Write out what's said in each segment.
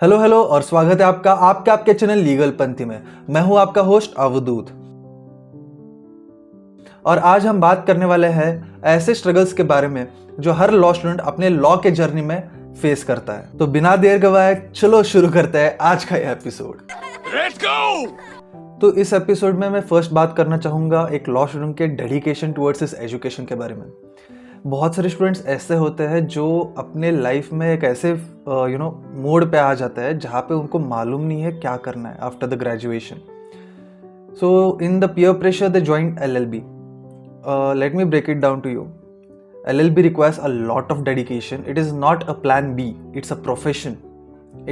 Hello hello और स्वागत है आपका आपके चैनल लीगल पंथी में। मैं हूं आपका होस्ट अवधूत और आज हम बात करने वाले हैं ऐसे स्ट्रगल्स के बारे में जो हर लॉ स्टूडेंट अपने लॉ के जर्नी में फेस करता है। तो बिना देर गवाए चलो शुरू करते हैं आज का यह एपिसोड। Let's go. तो इस एपिसोड में मैं फर्स्ट बात करना चाहूंगा एक लॉ स्टूडेंट के डेडिकेशन टुवर्ड्स इस एजुकेशन के बारे में। बहुत सारे स्टूडेंट्स ऐसे होते हैं जो अपने लाइफ में एक ऐसे मोड पे आ जाता है जहाँ पे उनको मालूम नहीं है क्या करना है after the graduation. So in the peer pressure they join LLB. Let me break it down to you. LLB requires a lot of dedication. It is not a plan B, it's a profession.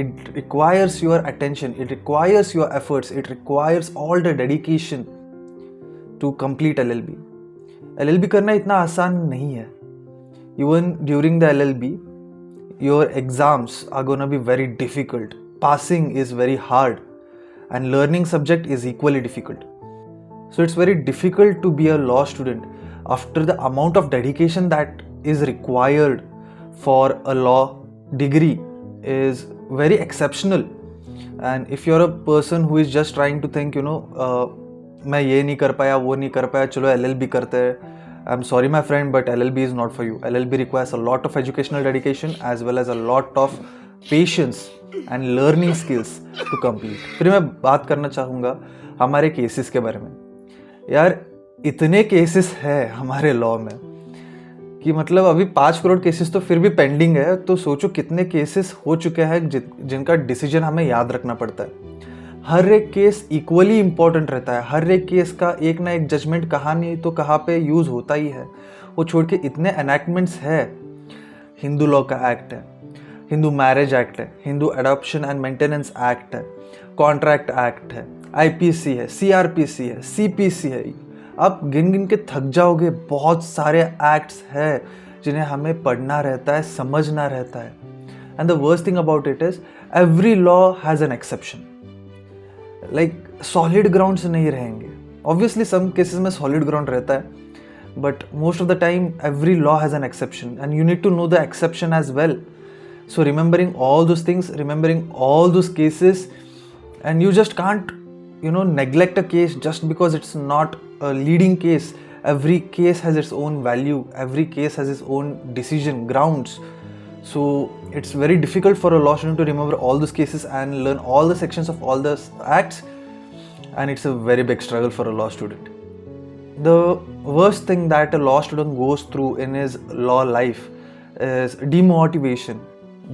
It requires your attention, it requires your efforts, it requires all the dedication to complete LLB. LLB करना इतना आसान नहीं है. Even during the LLB, your exams are gonna be very difficult. Passing is very hard and learning subject is equally difficult. So it's very difficult to be a law student after the amount of dedication that is required for a law degree is very exceptional. And if you're a person who is just trying to think, मैं ये नहीं कर पाया वो नहीं कर पाया चलो LLB करते हैं, I'm sorry my friend, but LLB is not for you. LLB requires a lot of educational dedication as well as a lot of patience and learning skills to complete. फिर मैं बात करना चाहूँगा हमारे केसेस के बारे में। यार इतने केसेस है हमारे लॉ में कि मतलब अभी 5 करोड़ केसेस तो फिर भी पेंडिंग है, तो सोचो कितने केसेस हो चुके हैं जिनका डिसीजन हमें याद रखना पड़ता है। हर एक केस इक्वली इम्पॉर्टेंट रहता है, हर एक केस का एक ना एक जजमेंट कहाँ नहीं तो कहाँ पे यूज़ होता ही है। वो छोड़ के इतने एनैक्टमेंट्स है, हिंदू लॉ का एक्ट है, हिंदू मैरिज एक्ट है, Hindu adoption and maintenance act है, कॉन्ट्रैक्ट एक्ट है, IPC है, CRPC है, CPC है। आप गिन गिन के थक जाओगे, बहुत सारे एक्ट्स हैं जिन्हें हमें पढ़ना रहता है, समझना रहता है। And the worst thing about it is every law has an exception. Like solid ground से नहीं रहेंगे। ऑब्वियसली सम केसेस में सॉलिड ग्राउंड रहता है, but most of the time every law has an exception and you need to know the exception as well. So remembering all those things, remembering all those cases, and you just can't neglect a case just because it's not a leading case. Every case has its own value, every case has its own decision grounds. So it's very difficult for a law student to remember all those cases and learn all the sections of all the acts, and it's a very big struggle for a law student. The worst thing that a law student goes through in his law life is demotivation.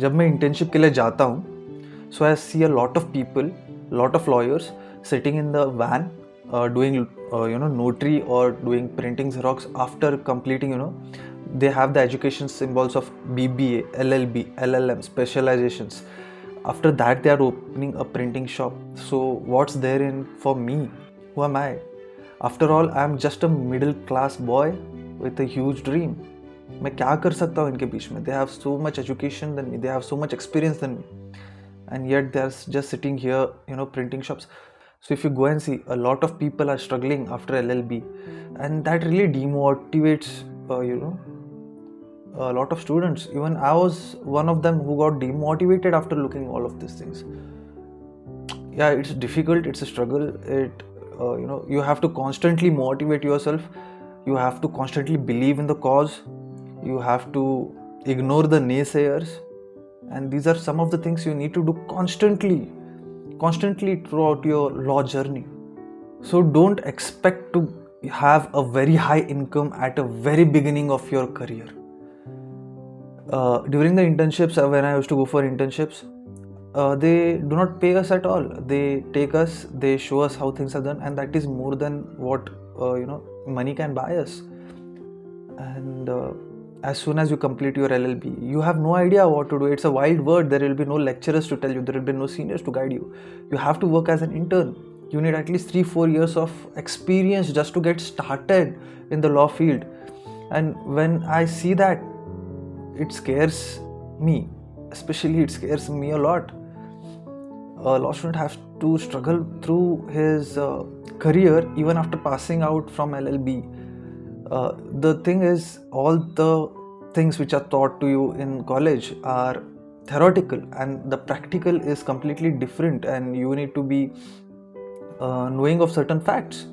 जब मैं internship के लिए जाता हूँ, so I see a lot of people, lot of lawyers sitting in the van doing notary or doing printing xerox after completing, they have the education symbols of BBA, LLB, LLM, specializations. After that they are opening a printing shop. So what's there in for me? Who am I? After all, I am just a middle class boy with a huge dream. मैं क्या कर सकता हूँ इनके बीच में? They have so much education than me, they have so much experience than me, and yet they are just sitting here, printing shops. So if you go and see, a lot of people are struggling after LLB, and that really demotivates, a lot of students. Even I was one of them who got demotivated after looking all of these things. Yeah, it's difficult, it's a struggle. You have to constantly motivate yourself. You have to constantly believe in the cause. You have to ignore the naysayers, and these are some of the things you need to do constantly throughout your law journey. So don't expect to have a very high income at a very beginning of your career. During the internships, when I used to go for internships, they do not pay us at all. They take us, they show us how things are done, and that is more than what money can buy us. And as soon as you complete your LLB, you have no idea what to do. It's a wild world. There will be no lecturers to tell you, there will be no seniors to guide you. You have to work as an intern. You need at least 3-4 years of experience just to get started in the law field. And when I see that, it scares me. Especially it scares me a lot. A law student has to struggle through his career even after passing out from LLB. The thing is, all the things which are taught to you in college are theoretical and the practical is completely different, and you need to be knowing of certain facts.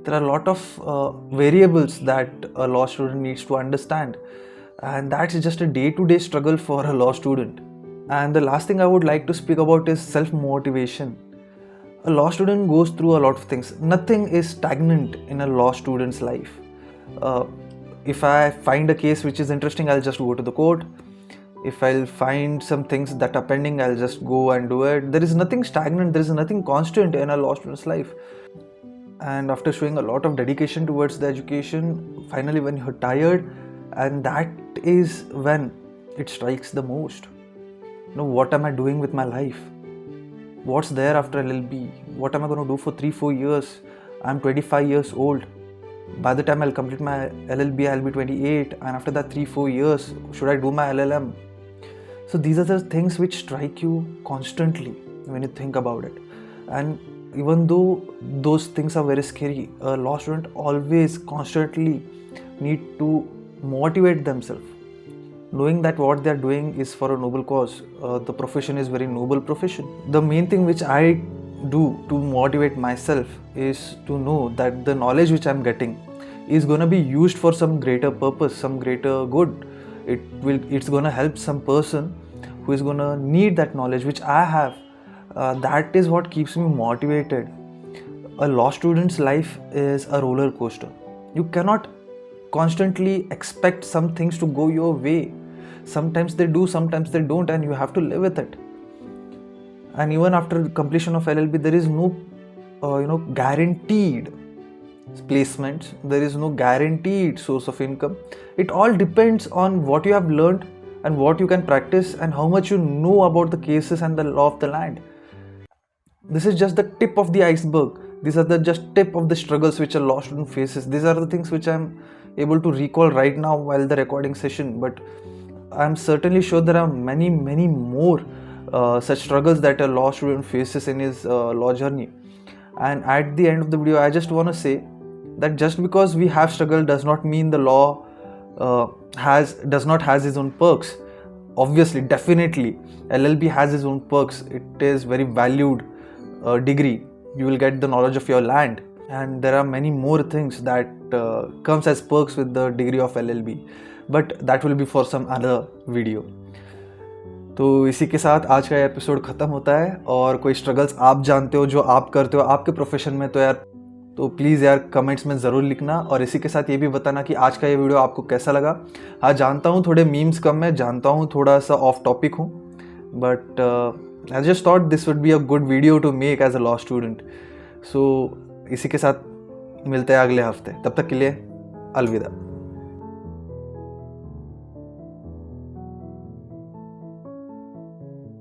There are a lot of variables that a law student needs to understand, and that's just a day-to-day struggle for a law student. And the last thing I would like to speak about is self-motivation. A law student goes through a lot of things. Nothing is stagnant in a law student's life. If I find a case which is interesting, I'll just go to the court. If I'll find some things that are pending, I'll just go and do it. There is nothing stagnant, there is nothing constant in a law student's life. And after showing a lot of dedication towards the education, finally when you're tired, and that is when it strikes the most. What am I doing with my life? What's there after LLB? What am I going to do for 3-4 years? I'm 25 years old. By the time I'll complete my LLB, I'll be 28, and after that 3-4 years, should I do my LLM? So these are the things which strike you constantly when you think about it. And even though those things are very scary, a law student always constantly need to motivate themselves, knowing that what they are doing is for a noble cause. The profession is very noble profession. The main thing which I do to motivate myself is to know that the knowledge which I'm getting is going to be used for some greater purpose, some greater good. It's going to help some person who is going to need that knowledge which I have. That is what keeps me motivated. A law student's life is a roller coaster. You cannot constantly expect some things to go your way. Sometimes they do, sometimes they don't, and you have to live with it. And even after completion of LLB, there is no guaranteed placements. There is no guaranteed source of income. It all depends on what you have learned and what you can practice and how much you know about the cases and the law of the land. This is just the tip of the iceberg. These are the just tip of the struggles which a law student faces. These are the things which I'm able to recall right now while the recording session, but I'm certainly sure there are many more such struggles that a law student faces in his law journey. And at the end of the video, I just want to say that just because we have struggle does not mean the law does not has its own perks. Obviously, definitely, LLB has its own perks. It is very valued degree. You will get the knowledge of your land, and there are many more things that comes as perks with the degree of LLB, but that will be for some other video. तो इसी के साथ आज का episode ख़त्म होता है। और कोई स्ट्रगल्स आप जानते हो जो आप करते हो आपके प्रोफेशन में, तो प्लीज़ यार कमेंट्स में ज़रूर लिखना। और इसी के साथ ये भी बताना कि आज का ये वीडियो आपको कैसा लगा। हाँ, जानता हूँ थोड़े मीम्स कम है, जानता हूँ थोड़ा सा ऑफ टॉपिक हूँ, but I just thought this would be a good video to make as a law student. So इसी के साथ मिलते हैं अगले हफ्ते, तब तक के लिए अलविदा।